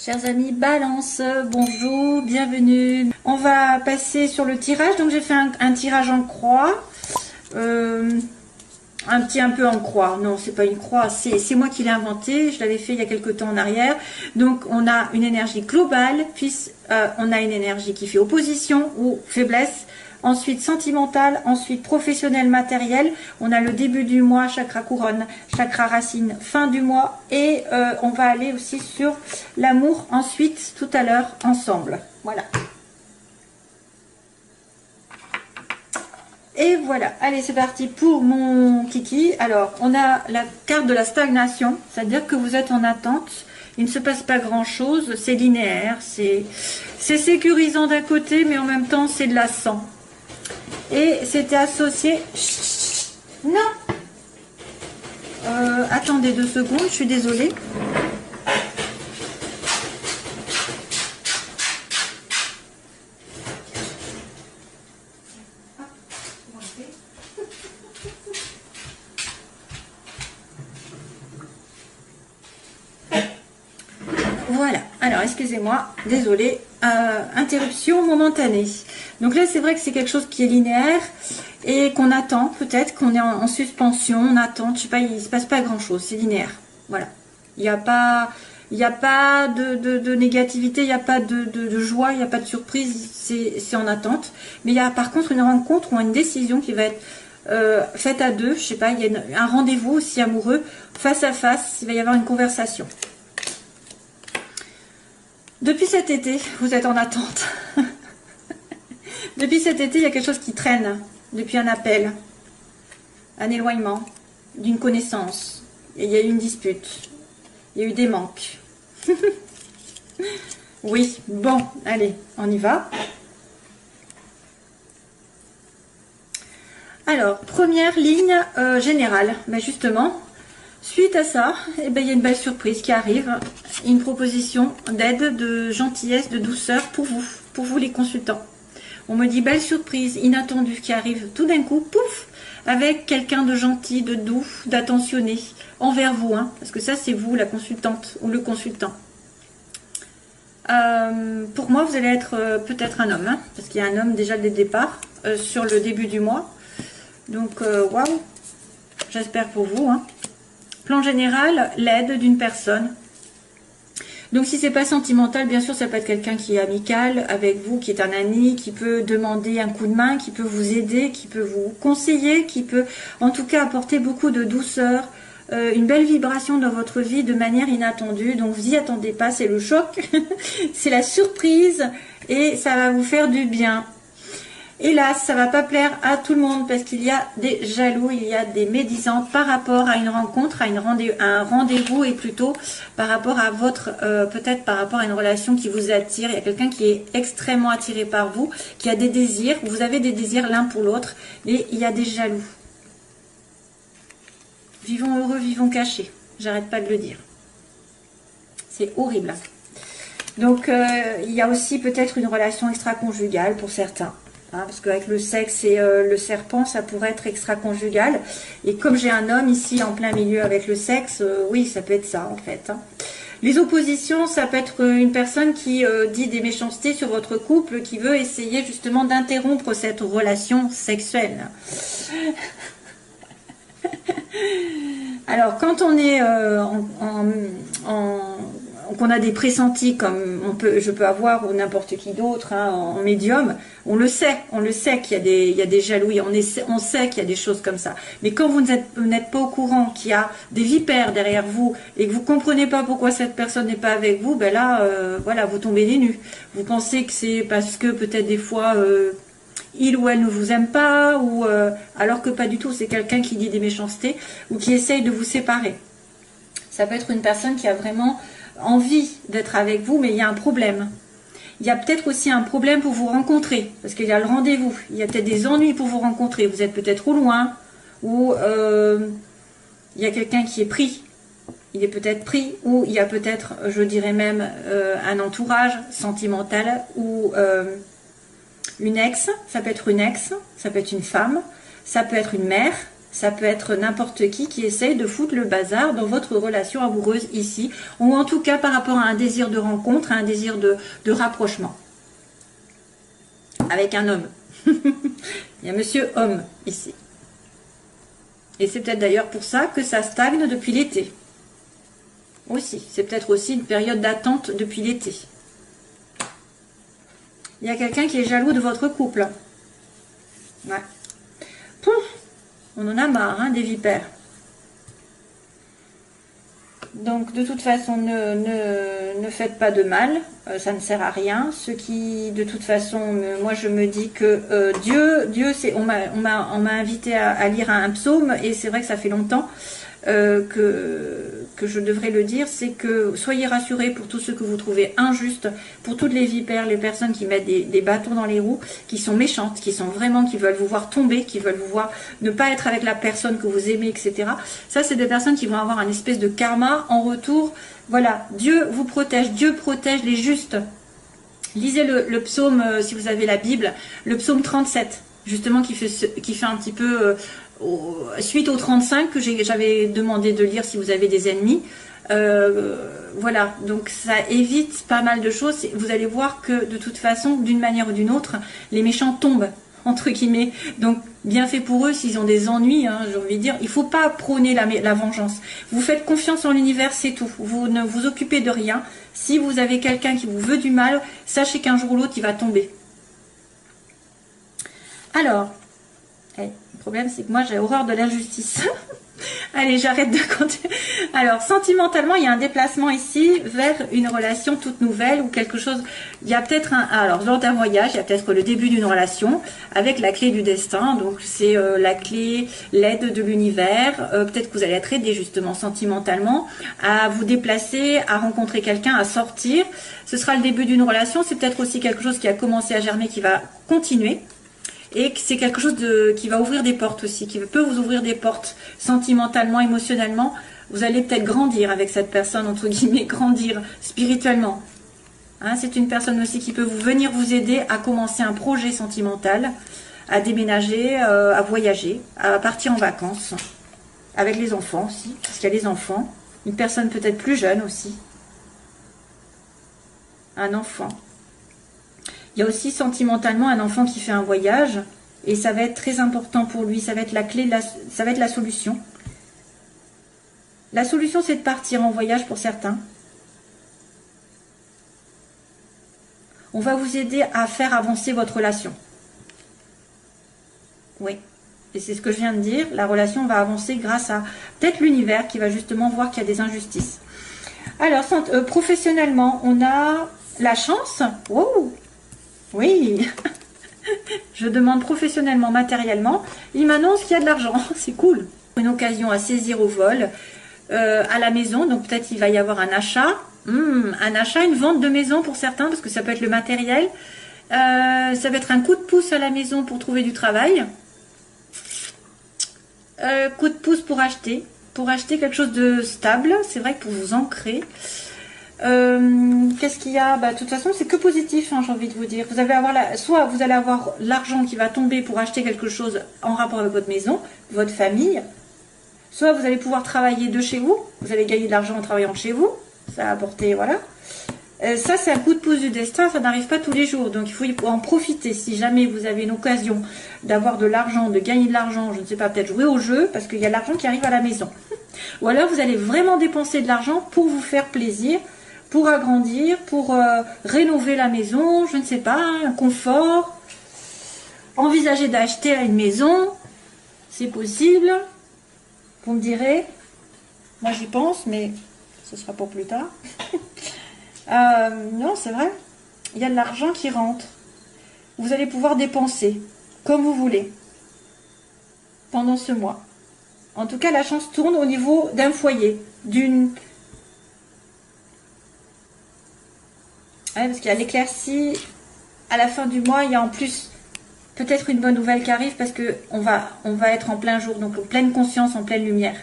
Chers amis Balance, bonjour, bienvenue. On va passer sur le tirage. Donc j'ai fait un tirage en croix. Un peu en croix. Non, c'est pas une croix, c'est moi qui l'ai inventé. Je l'avais fait il y a quelques temps en arrière. Donc on a une énergie globale, puis on a une énergie qui fait opposition ou faiblesse. Ensuite sentimentale, ensuite professionnel, matériel. On a le début du mois, chakra couronne, chakra racine, fin du mois. Et on va aller aussi sur l'amour ensuite, tout à l'heure, ensemble. Voilà. Et voilà, allez c'est parti pour mon kiki. Alors on a la carte de la stagnation, c'est-à-dire que vous êtes en attente. Il ne se passe pas grand chose, c'est linéaire, c'est sécurisant d'un côté, mais en même temps c'est de lassant. Et c'était associé... Non, attendez 2 secondes, je suis désolée. Voilà, alors excusez-moi, désolée, interruption momentanée. Donc là c'est vrai que c'est quelque chose qui est linéaire et qu'on attend, peut-être qu'on est en suspension, on attend, je sais pas, il se passe pas grand chose, c'est linéaire. Voilà, il n'y a pas de négativité, il n'y a pas de joie, il n'y a pas de surprise, c'est en attente. Mais il y a par contre une rencontre ou une décision qui va être faite à deux, je sais pas, il y a un rendez-vous aussi amoureux, face à face, il va y avoir une conversation. Depuis cet été, vous êtes en attente. Depuis cet été, il y a quelque chose qui traîne. Depuis un appel, un éloignement, d'une connaissance. Et il y a eu une dispute. Il y a eu des manques. Oui, bon, allez, on y va. Alors, première ligne générale. Ben justement, suite à ça, eh ben, il y a une belle surprise qui arrive. Une proposition d'aide, de gentillesse, de douceur pour vous les consultants. On me dit belle surprise inattendue qui arrive tout d'un coup, pouf, avec quelqu'un de gentil, de doux, d'attentionné envers vous, hein, parce que ça c'est vous la consultante ou le consultant. Pour moi vous allez être peut-être un homme, hein, parce qu'il y a un homme déjà dès le départ, sur le début du mois. Donc waouh, j'espère pour vous. Hein. Plan général, l'aide d'une personne. Donc si c'est pas sentimental, bien sûr ça peut être quelqu'un qui est amical avec vous, qui est un ami, qui peut demander un coup de main, qui peut vous aider, qui peut vous conseiller, qui peut en tout cas apporter beaucoup de douceur, une belle vibration dans votre vie de manière inattendue. Donc vous y attendez pas, c'est le choc, c'est la surprise et ça va vous faire du bien. Hélas, ça va pas plaire à tout le monde parce qu'il y a des jaloux, il y a des médisants par rapport à une rencontre, à un rendez-vous et plutôt par rapport à votre, peut-être par rapport à une relation qui vous attire. Il y a quelqu'un qui est extrêmement attiré par vous, qui a des désirs, vous avez des désirs l'un pour l'autre, et il y a des jaloux. Vivons heureux, vivons cachés. J'arrête pas de le dire. C'est horrible. Donc, il y a aussi peut-être une relation extra-conjugale pour certains. Hein, parce qu'avec le sexe et le serpent, ça pourrait être extra-conjugal. Et comme j'ai un homme ici en plein milieu avec le sexe, oui, ça peut être ça en fait. Hein. Les oppositions, ça peut être une personne qui dit des méchancetés sur votre couple, qui veut essayer justement d'interrompre cette relation sexuelle. Alors, quand on est qu'on a des pressentis comme je peux avoir ou n'importe qui d'autre hein, en médium, on le sait qu'il y a des jalousies, on sait qu'il y a des choses comme ça. Mais quand vous n'êtes pas au courant qu'il y a des vipères derrière vous et que vous comprenez pas pourquoi cette personne n'est pas avec vous, ben là, voilà, vous tombez des nues. Vous pensez que c'est parce que peut-être des fois il ou elle ne vous aime pas, ou alors que pas du tout, c'est quelqu'un qui dit des méchancetés ou qui essaye de vous séparer. Ça peut être une personne qui a vraiment envie d'être avec vous, mais il y a un problème. Il y a peut-être aussi un problème pour vous rencontrer, parce qu'il y a le rendez-vous. Il y a peut-être des ennuis pour vous rencontrer. Vous êtes peut-être trop loin, ou il y a quelqu'un qui est pris. Il est peut-être pris, ou il y a peut-être, je dirais même, un entourage sentimental, ou une ex. Ça peut être une ex, ça peut être une femme, ça peut être une mère, Ça peut être n'importe qui essaye de foutre le bazar dans votre relation amoureuse ici, ou en tout cas par rapport à un désir de rencontre, à un désir de rapprochement. Avec un homme. Il y a monsieur homme ici. Et c'est peut-être d'ailleurs pour ça que ça stagne depuis l'été. Aussi, c'est peut-être aussi une période d'attente depuis l'été. Il y a quelqu'un qui est jaloux de votre couple. Ouais. Pouf, on en a marre, hein, des vipères. Donc, de toute façon, ne faites pas de mal. Ça ne sert à rien. Ceux qui, de toute façon, moi, je me dis que Dieu, c'est, on m'a invité à lire un psaume, et c'est vrai que ça fait longtemps que je devrais le dire, c'est que soyez rassurés pour tous ceux que vous trouvez injustes, pour toutes les vipères, les personnes qui mettent des bâtons dans les roues, qui sont méchantes, qui sont vraiment, qui veulent vous voir tomber, qui veulent vous voir ne pas être avec la personne que vous aimez, etc. Ça, c'est des personnes qui vont avoir un espèce de karma en retour. Voilà, Dieu vous protège, Dieu protège les justes. Lisez le psaume, si vous avez la Bible, le psaume 37, justement, qui fait un petit peu... suite au 35 que j'avais demandé de lire si vous avez des ennemis. Voilà, donc ça évite pas mal de choses. Vous allez voir que de toute façon, d'une manière ou d'une autre, les méchants tombent, entre guillemets. Donc bien fait pour eux s'ils ont des ennuis, hein, j'ai envie de dire. Il ne faut pas prôner la vengeance. Vous faites confiance en l'univers, c'est tout. Vous ne vous occupez de rien. Si vous avez quelqu'un qui vous veut du mal, sachez qu'un jour ou l'autre, il va tomber. Alors, le problème, c'est que moi, j'ai horreur de l'injustice. Allez, j'arrête de compter. Alors, sentimentalement, il y a un déplacement ici vers une relation toute nouvelle ou quelque chose. Il y a peut-être alors, lors d'un voyage, il y a peut-être le début d'une relation avec la clé du destin. Donc, c'est la clé, l'aide de l'univers. Peut-être que vous allez être aidé, justement, sentimentalement, à vous déplacer, à rencontrer quelqu'un, à sortir. Ce sera le début d'une relation. C'est peut-être aussi quelque chose qui a commencé à germer, qui va continuer. Et c'est quelque chose qui va ouvrir des portes aussi, qui peut vous ouvrir des portes sentimentalement, émotionnellement. Vous allez peut-être grandir avec cette personne, entre guillemets, grandir spirituellement. Hein, c'est une personne aussi qui peut venir vous aider à commencer un projet sentimental, à déménager, à voyager, à partir en vacances, avec les enfants aussi, parce qu'il y a les enfants. Une personne peut-être plus jeune aussi. Un enfant. Il y a aussi sentimentalement un enfant qui fait un voyage et ça va être très important pour lui. Ça va être la clé, ça va être la solution. La solution, c'est de partir en voyage pour certains. On va vous aider à faire avancer votre relation. Oui, et c'est ce que je viens de dire. La relation va avancer grâce à peut-être l'univers qui va justement voir qu'il y a des injustices. Alors, professionnellement, on a la chance. Wow! Oui, je demande professionnellement, matériellement. Il m'annonce qu'il y a de l'argent, c'est cool. Une occasion à saisir au vol, à la maison, donc peut-être il va y avoir un achat. Un achat, une vente de maison pour certains, parce que ça peut être le matériel. Ça va être un coup de pouce à la maison pour trouver du travail. Coup de pouce pour acheter quelque chose de stable, c'est vrai que pour vous ancrer. Qu'est-ce qu'il y a? De toute façon, c'est que positif, hein, j'ai envie de vous dire. Vous allez avoir soit vous allez avoir l'argent qui va tomber pour acheter quelque chose en rapport avec votre maison, votre famille. Soit vous allez pouvoir travailler de chez vous. Vous allez gagner de l'argent en travaillant de chez vous. Ça va apporter, voilà. Ça, c'est un coup de pouce du destin. Ça n'arrive pas tous les jours. Donc, il faut en profiter. Si jamais vous avez une occasion d'avoir de l'argent, de gagner de l'argent, je ne sais pas, peut-être jouer au jeu, parce qu'il y a l'argent qui arrive à la maison. Ou alors, vous allez vraiment dépenser de l'argent pour vous faire plaisir, pour agrandir, pour rénover la maison, je ne sais pas, un confort. Envisager d'acheter une maison, c'est possible. Vous me direz, moi j'y pense, mais ce sera pour plus tard. Non, c'est vrai, il y a de l'argent qui rentre. Vous allez pouvoir dépenser comme vous voulez pendant ce mois. En tout cas, la chance tourne au niveau d'un foyer, d'une... Ouais, parce qu'il y a l'éclaircie. À la fin du mois, il y a en plus peut-être une bonne nouvelle qui arrive parce que on va être en plein jour, donc en pleine conscience, en pleine lumière.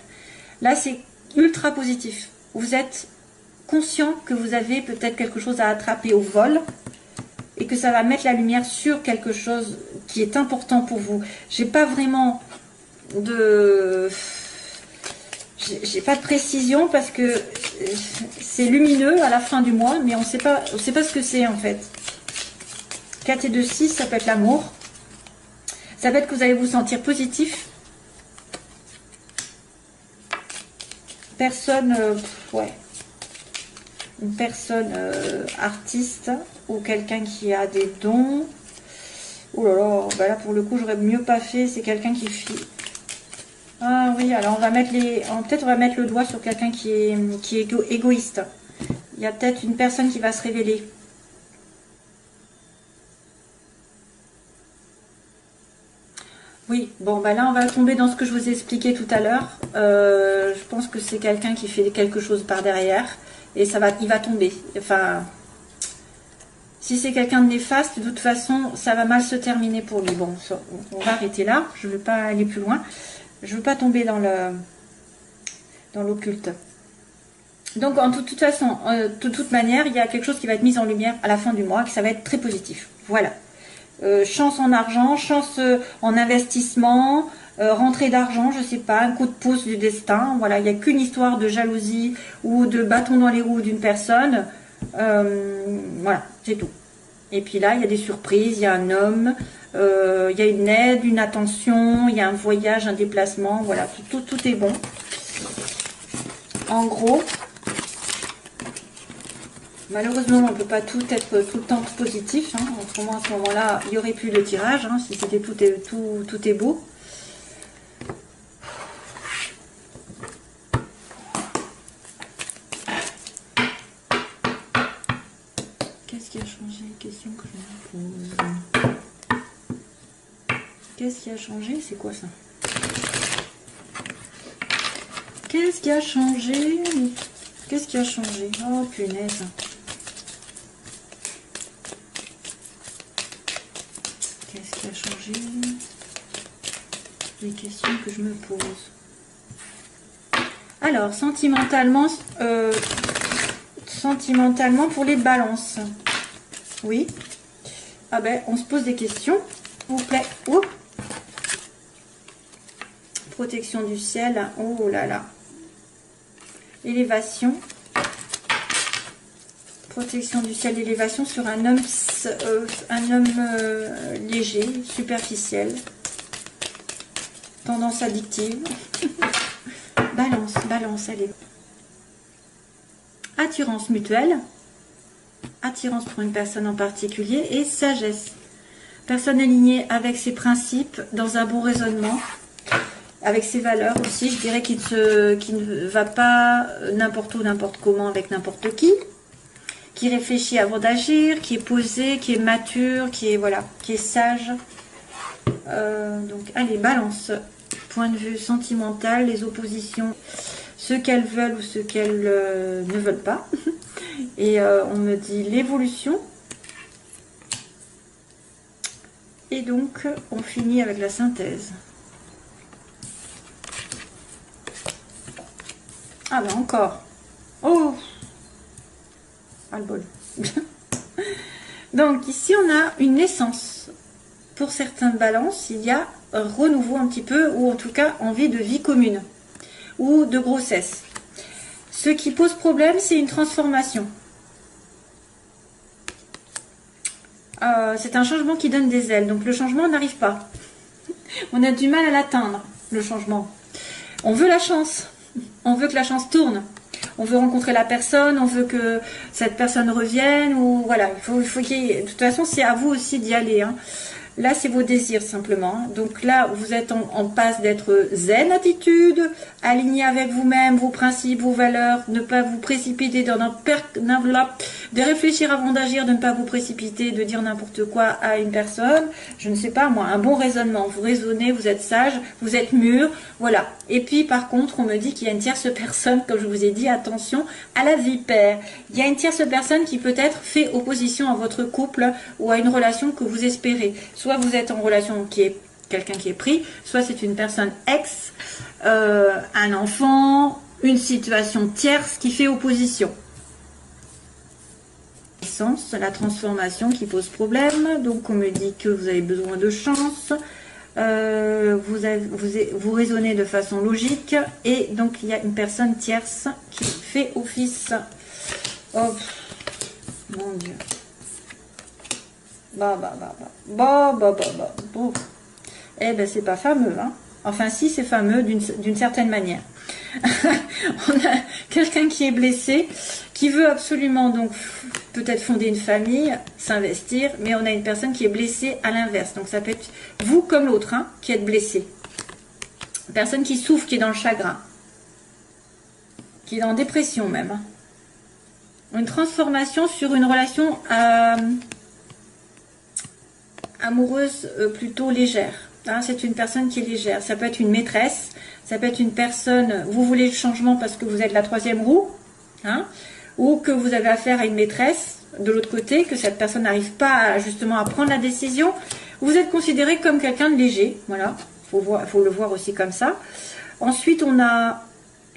Là, c'est ultra positif. Vous êtes conscient que vous avez peut-être quelque chose à attraper au vol et que ça va mettre la lumière sur quelque chose qui est important pour vous. J'ai pas vraiment de... J'ai pas de précision parce que c'est lumineux à la fin du mois, mais on sait pas ce que c'est en fait. 4 et 2, 6, ça peut être l'amour. Ça peut être que vous allez vous sentir positif. Personne, ouais. Une personne artiste ou quelqu'un qui a des dons. Oh là là, bah là pour le coup j'aurais mieux pas fait, c'est quelqu'un qui fait... Ah oui, alors on va mettre les... Peut-être on va mettre le doigt sur quelqu'un qui est égoïste. Il y a peut-être une personne qui va se révéler. Oui, bon bah là on va tomber dans ce que je vous ai expliqué tout à l'heure. Je pense que c'est quelqu'un qui fait quelque chose par derrière. Et il va tomber. Enfin... Si c'est quelqu'un de néfaste, de toute façon, ça va mal se terminer pour lui. Bon, on va arrêter là. Je ne veux pas aller plus loin. Je ne veux pas tomber dans l'occulte. Donc, de toute façon, de toute manière, il y a quelque chose qui va être mis en lumière à la fin du mois, que ça va être très positif. Voilà. Chance en argent, chance en investissement, rentrée d'argent, je sais pas, un coup de pouce du destin. Voilà, il n'y a qu'une histoire de jalousie ou de bâton dans les roues d'une personne. Voilà, c'est tout. Et puis là, il y a des surprises, il y a un homme, il y a une aide, une attention, il y a un voyage, un déplacement, voilà, tout est bon. En gros, malheureusement, on ne peut pas tout être tout le temps positif. Hein. Autrement, à ce moment-là, il n'y aurait plus de tirage, hein, si c'était tout est beau. Qu'est-ce qui a changé? Question que je me pose. Qu'est-ce qui a changé? C'est quoi ça? Qu'est-ce qui a changé? Qu'est-ce qui a changé? Oh punaise. Qu'est-ce qui a changé? Les questions que je me pose. Alors, sentimentalement pour les balances. Oui. Ah ben, on se pose des questions. S'il vous plaît. Oups. Protection du ciel. Oh là là. Élévation. Protection du ciel, élévation sur un homme léger, superficiel. Tendance addictive. Balance, allez. Attirance mutuelle. Attirance pour une personne en particulier. Et sagesse. Personne alignée avec ses principes, dans un bon raisonnement. Avec ses valeurs aussi, je dirais qu'il ne va pas n'importe où, n'importe comment, avec n'importe qui réfléchit avant d'agir, qui est posé, qui est mature, qui est, voilà, qui est sage. Donc, allez, balance. Point de vue sentimental, les oppositions, ce qu'elles veulent ou ce qu'elles ne veulent pas. Et on me dit l'évolution. Et donc, on finit avec la synthèse. Ah ben encore. Oh, ah le bol. Donc ici on a une naissance. Pour certaines balances, il y a un renouveau un petit peu, ou en tout cas envie de vie commune, ou de grossesse. Ce qui pose problème, c'est une transformation. C'est un changement qui donne des ailes. Donc le changement n'arrive pas. On a du mal à l'atteindre, le changement. On veut la chance. On veut que la chance tourne. On veut rencontrer la personne, on veut que cette personne revienne, ou voilà, il faut qu'il y ait... De toute façon, c'est à vous aussi d'y aller. Hein. Là, c'est vos désirs simplement. Donc là, vous êtes en passe d'être zen attitude, aligné avec vous-même, vos principes, vos valeurs, ne pas vous précipiter dans de réfléchir avant d'agir, de ne pas vous précipiter, de dire n'importe quoi à une personne. Je ne sais pas, moi, un bon raisonnement. Vous raisonnez, vous êtes sage, vous êtes mûr, voilà. Et puis, par contre, on me dit qu'il y a une tierce personne, comme je vous ai dit, attention à la vipère. Il y a une tierce personne qui peut-être fait opposition à votre couple ou à une relation que vous espérez. Soit vous êtes en relation qui est quelqu'un qui est pris, soit c'est une personne ex, un enfant, une situation tierce qui fait opposition. La transformation qui pose problème, donc on me dit que vous avez besoin de chance, Vous raisonnez de façon logique. Et donc, il y a une personne tierce qui fait office. Oh, mon Dieu. Bon. Eh ben, c'est pas fameux, hein. Enfin, si, c'est fameux d'une certaine manière. On a quelqu'un qui est blessé, qui veut absolument donc peut-être fonder une famille, s'investir, mais on a une personne qui est blessée à l'inverse. Donc ça peut être vous comme l'autre, hein, qui êtes blessé. Personne qui souffre, qui est dans le chagrin, qui est en dépression même. Une transformation sur une relation amoureuse plutôt légère. Hein, c'est une personne qui est légère. Ça peut être une maîtresse, ça peut être une personne, vous voulez le changement parce que vous êtes la troisième roue, hein, ou que vous avez affaire à une maîtresse de l'autre côté, que cette personne n'arrive pas justement à prendre la décision. Vous êtes considéré comme quelqu'un de léger, voilà, faut le voir aussi comme ça. Ensuite, on a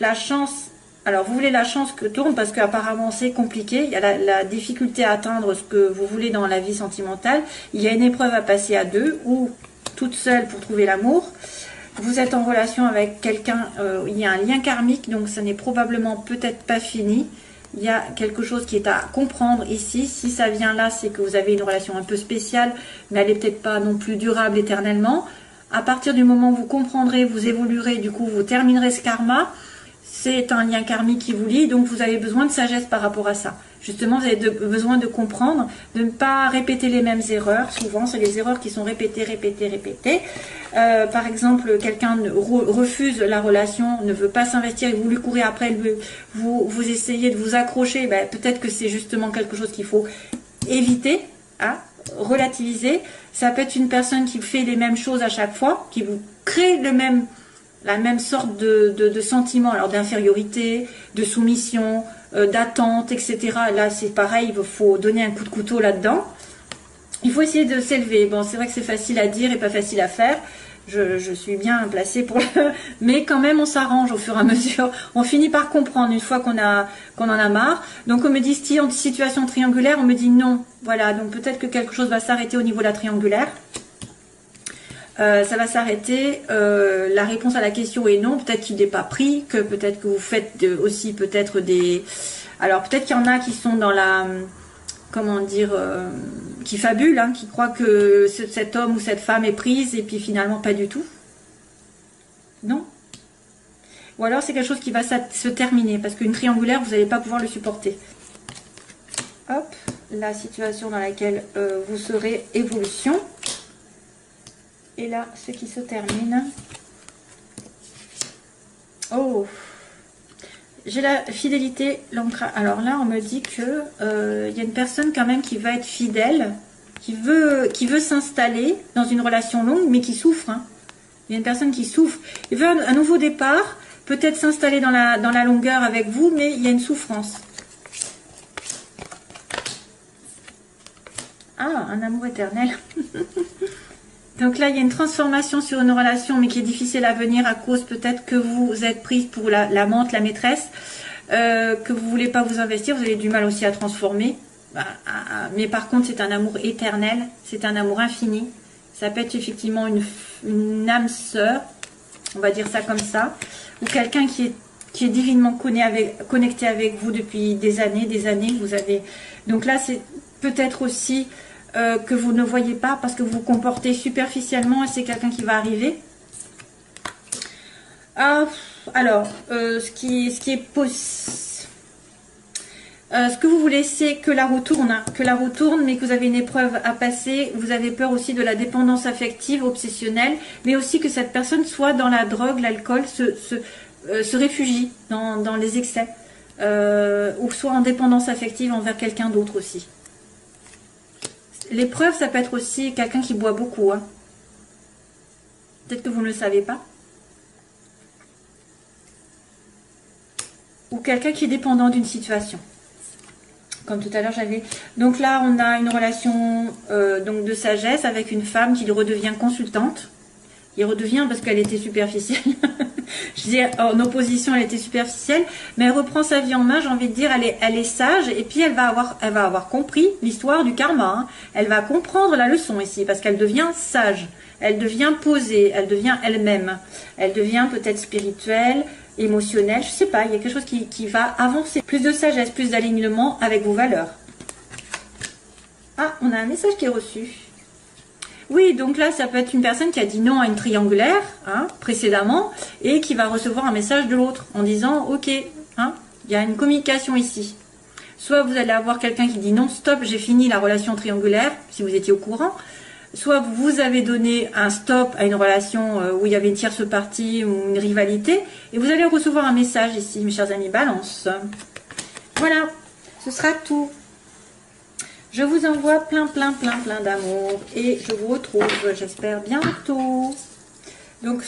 la chance. Alors, vous voulez la chance que tourne parce qu'apparemment c'est compliqué. Il y a la difficulté à atteindre ce que vous voulez dans la vie sentimentale. Il y a une épreuve à passer à deux ou toute seule pour trouver l'amour. Vous êtes en relation avec quelqu'un, il y a un lien karmique, donc ça n'est probablement peut-être pas fini. Il y a quelque chose qui est à comprendre ici. Si ça vient là, c'est que vous avez une relation un peu spéciale, mais elle n'est peut-être pas non plus durable éternellement. À partir du moment où vous comprendrez, vous évoluerez, du coup vous terminerez ce karma. C'est un lien karmique qui vous lie, donc vous avez besoin de sagesse par rapport à ça. Justement, vous avez besoin de comprendre, de ne pas répéter les mêmes erreurs. Souvent, c'est les erreurs qui sont répétées. Par exemple, quelqu'un refuse la relation, ne veut pas s'investir et vous lui courez après, vous essayez de vous accrocher. Ben, peut-être que c'est justement quelque chose qu'il faut éviter, hein, relativiser. Ça peut être une personne qui fait les mêmes choses à chaque fois, qui vous crée la même sorte de sentiment, alors d'infériorité, de soumission, d'attente, etc. Là, c'est pareil, il faut donner un coup de couteau là-dedans. Il faut essayer de s'élever. Bon, c'est vrai que c'est facile à dire et pas facile à faire. Je suis bien placée pour mais quand même, on s'arrange au fur et à mesure. On finit par comprendre une fois qu'on en a marre. Donc, on me dit, si en situation triangulaire, on me dit non. Voilà, donc peut-être que quelque chose va s'arrêter au niveau de la triangulaire. Ça va s'arrêter. La réponse à la question est non. Peut-être qu'il n'est pas pris, que peut-être que vous faites aussi peut-être des... Alors peut-être qu'il y en a qui sont dans la... Comment dire, qui fabulent, hein, qui croient que cet homme ou cette femme est prise et puis finalement pas du tout. Non. Ou alors c'est quelque chose qui va se terminer parce qu'une triangulaire, vous n'allez pas pouvoir le supporter. Hop, la situation dans laquelle vous serez, évolution. Et là, ce qui se termine. Oh, j'ai la fidélité, l'ancrage. Alors là, on me dit que il y a une personne quand même qui va être fidèle, qui veut s'installer dans une relation longue, mais qui souffre. Hein. Il y a une personne qui souffre. Il veut un nouveau départ, peut-être s'installer dans la longueur avec vous, mais il y a une souffrance. Ah, un amour éternel. Donc là, il y a une transformation sur une relation, mais qui est difficile à venir à cause peut-être que vous êtes prise pour l'amante, la maîtresse, que vous ne voulez pas vous investir, vous avez du mal aussi à transformer. Mais par contre, c'est un amour éternel, c'est un amour infini. Ça peut être effectivement une âme sœur, on va dire ça comme ça, ou quelqu'un qui est divinement connecté avec vous depuis des années. Vous avez... Donc là, c'est peut-être aussi... que vous ne voyez pas parce que vous vous comportez superficiellement et c'est quelqu'un qui va arriver. Alors, ce que vous voulez, c'est que la roue tourne, hein, mais que vous avez une épreuve à passer. Vous avez peur aussi de la dépendance affective, obsessionnelle, mais aussi que cette personne soit dans la drogue, l'alcool, se réfugie dans les excès, ou soit en dépendance affective envers quelqu'un d'autre aussi. L'épreuve, ça peut être aussi quelqu'un qui boit beaucoup. Hein. Peut-être que vous ne le savez pas. Ou quelqu'un qui est dépendant d'une situation. Comme tout à l'heure, j'avais... Donc là, on a une relation donc de sagesse avec une femme qui redevient consultante. Il redevient parce qu'elle était superficielle. Je dis en opposition, elle était superficielle, mais elle reprend sa vie en main. J'ai envie de dire, elle est sage et puis elle va avoir compris l'histoire du karma. Hein. Elle va comprendre la leçon ici parce qu'elle devient sage, elle devient posée, elle devient elle-même, elle devient peut-être spirituelle, émotionnelle. Je sais pas, il y a quelque chose qui va avancer. Plus de sagesse, plus d'alignement avec vos valeurs. Ah, on a un message qui est reçu. Oui, donc là, ça peut être une personne qui a dit non à une triangulaire hein, précédemment et qui va recevoir un message de l'autre en disant « Ok, hein, il y a une communication ici. » Soit vous allez avoir quelqu'un qui dit « Non, stop, j'ai fini la relation triangulaire », si vous étiez au courant. Soit vous avez donné un stop à une relation où il y avait une tierce partie ou une rivalité. Et vous allez recevoir un message ici, mes chers amis Balance. Voilà, ce sera tout. Je vous envoie plein d'amour et je vous retrouve, j'espère, bientôt. Donc,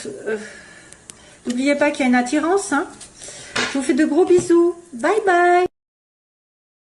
n'oubliez pas qu'il y a une attirance. Hein. Je vous fais de gros bisous. Bye bye.